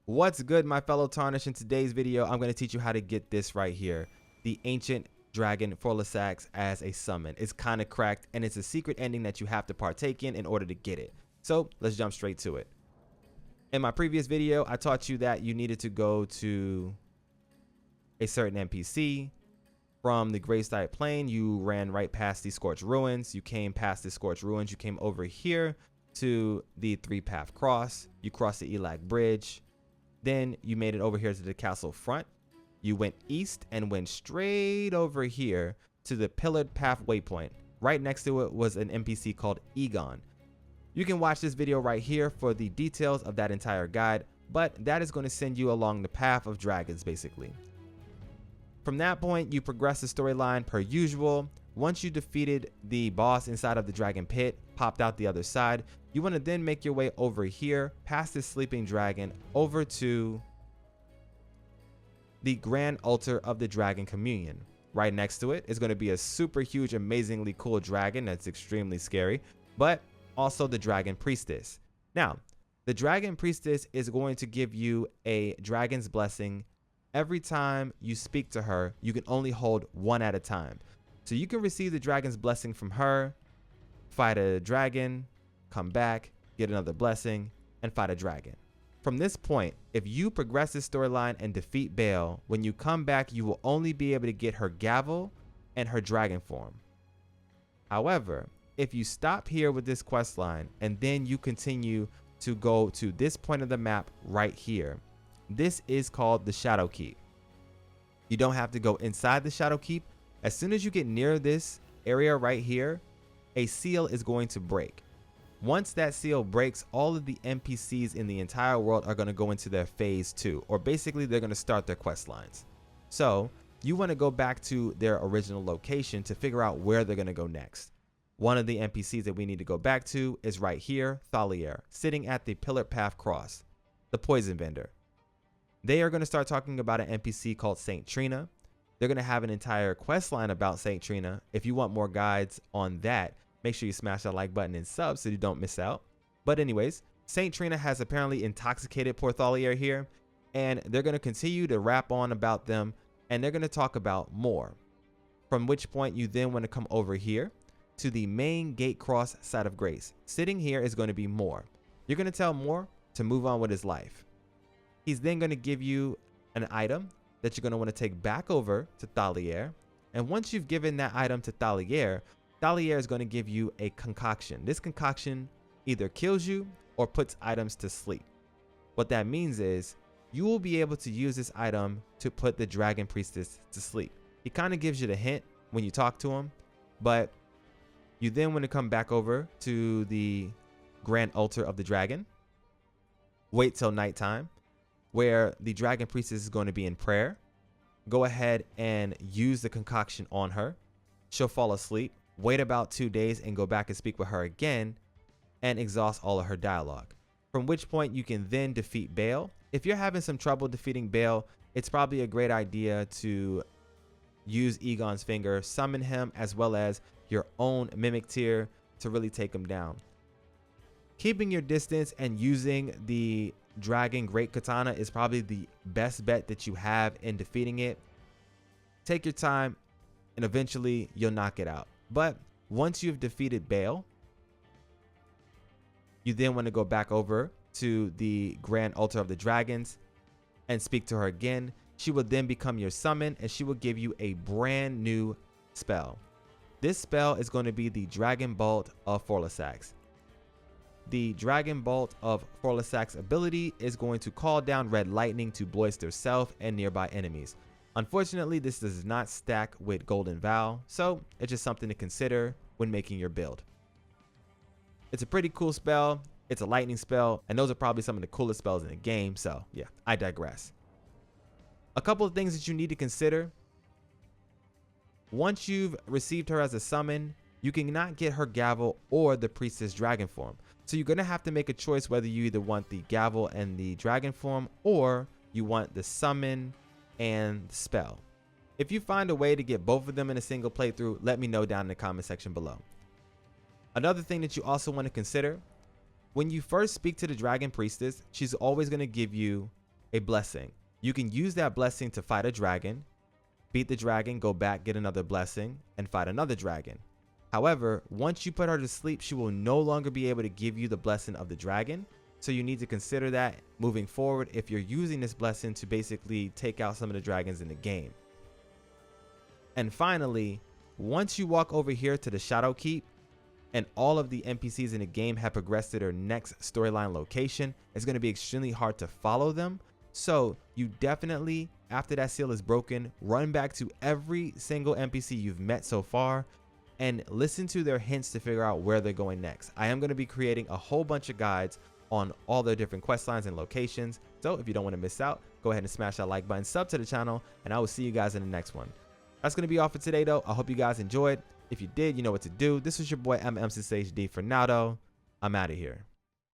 What's good, my fellow Tarnish? In today's video, I'm going to teach you how to get this right here. The Ancient Dragon Forlasax as a summon. It's kind of cracked, and it's a secret ending that you have to partake in order to get it. So let's jump straight to it. In my previous video, I taught you that you needed to go to a certain NPC. From the Greystide Plain, you ran right past the Scorched Ruins. You came past the Scorched Ruins. You came over here to the 3-path cross. You crossed the Elag Bridge. Then you made it over here to the castle front. You went east and went straight over here to the pillared path waypoint. Right next to it was an NPC called Igon. You can watch this video right here for the details of that entire guide, but that is going to send you along the path of dragons basically. From that point, you progress the storyline per usual. Once you defeated the boss inside of the dragon pit, popped out the other side, you want to then make your way over here, past this sleeping dragon, over to the grand altar of the dragon communion. Right next to it is going to be a super huge, amazingly cool dragon that's extremely scary, but also the dragon priestess. Now, the dragon priestess is going to give you a dragon's blessing. Every time you speak to her, you can only hold one at a time. So you can receive the dragon's blessing from her, fight a dragon, come back, get another blessing, and fight a dragon. From this point, if you progress this storyline and defeat Baal, when you come back, you will only be able to get her gavel and her dragon form. However, if you stop here with this quest line and then you continue to go to this point of the map right here, this is called the Shadow Keep. You don't have to go inside the Shadow Keep. As soon as you get near this area right here, a seal is going to break. Once that seal breaks, all of the NPCs in the entire world are going to go into their phase 2, or basically they're going to start their quest lines. So you want to go back to their original location to figure out where they're going to go next. One of the NPCs that we need to go back to is right here, Thalier, sitting at the Pillared Path Cross, the poison vendor. They are going to start talking about an NPC called Saint Trina. They're going to have an entire quest line about Saint Trina. If you want more guides on that, make sure you smash that like button and sub so you don't miss out. But anyways, Saint Trina has apparently intoxicated poor Thalier here, and they're going to continue to rap on about them, and they're going to talk about more. From which point you then want to come over here to the main gate cross side of Grace. Sitting here is going to be Moore. You're going to tell Moore to move on with his life. He's then going to give you an item that you're going to want to take back over to Thalier. And once you've given that item to Thalier, Thalier is going to give you a concoction. This concoction either kills you or puts items to sleep. What that means is you will be able to use this item to put the dragon priestess to sleep. He kind of gives you the hint when you talk to him, but you then want to come back over to the grand altar of the dragon. Wait till nighttime, where the dragon priestess is going to be in prayer. Go ahead and use the concoction on her. She'll fall asleep. Wait about 2 days and go back and speak with her again and exhaust all of her dialogue. From which point you can then defeat Baal. If you're having some trouble defeating Baal, it's probably a great idea to use Egon's finger, summon him, as well as your own mimic tier to really take him down. Keeping your distance and using the Dragon Great Katana is probably the best bet that you have in defeating it. Take your time and eventually you'll knock it out. But once you've defeated Baal, you then want to go back over to the Grand Altar of the Dragons and speak to her again. She will then become your summon and she will give you a brand new spell. This spell is going to be the Dragon Bolt of Forlasax. The Dragon Bolt of Forlasax ability is going to call down red lightning to Bloist herself and nearby enemies. Unfortunately, this does not stack with Golden Vow, so it's just something to consider when making your build. It's a pretty cool spell. It's a lightning spell, and those are probably some of the coolest spells in the game, so yeah, I digress. A couple of things that you need to consider. Once you've received her as a summon, you cannot get her gavel or the priestess dragon form. So you're going to have to make a choice whether you either want the gavel and the dragon form or you want the summon and the spell. If you find a way to get both of them in a single playthrough, let me know down in the comment section below. Another thing that you also want to consider, when you first speak to the dragon priestess, she's always going to give you a blessing. You can use that blessing to fight a dragon, beat the dragon, go back, get another blessing, and fight another dragon. However, once you put her to sleep, she will no longer be able to give you the blessing of the dragon. So you need to consider that moving forward if you're using this blessing to basically take out some of the dragons in the game. And finally, once you walk over here to the Shadow Keep and all of the NPCs in the game have progressed to their next storyline location, it's going to be extremely hard to follow them. So you definitely, after that seal is broken, run back to every single NPC you've met so far and listen to their hints to figure out where they're going next. I am going to be creating a whole bunch of guides on all the different quest lines and locations. So if you don't want to miss out, go ahead and smash that like button, sub to the channel, and I will see you guys in the next one. That's going to be all for today though. I hope you guys enjoyed. If you did, you know what to do. This was your boy MMCSHD for now though. I'm out of here.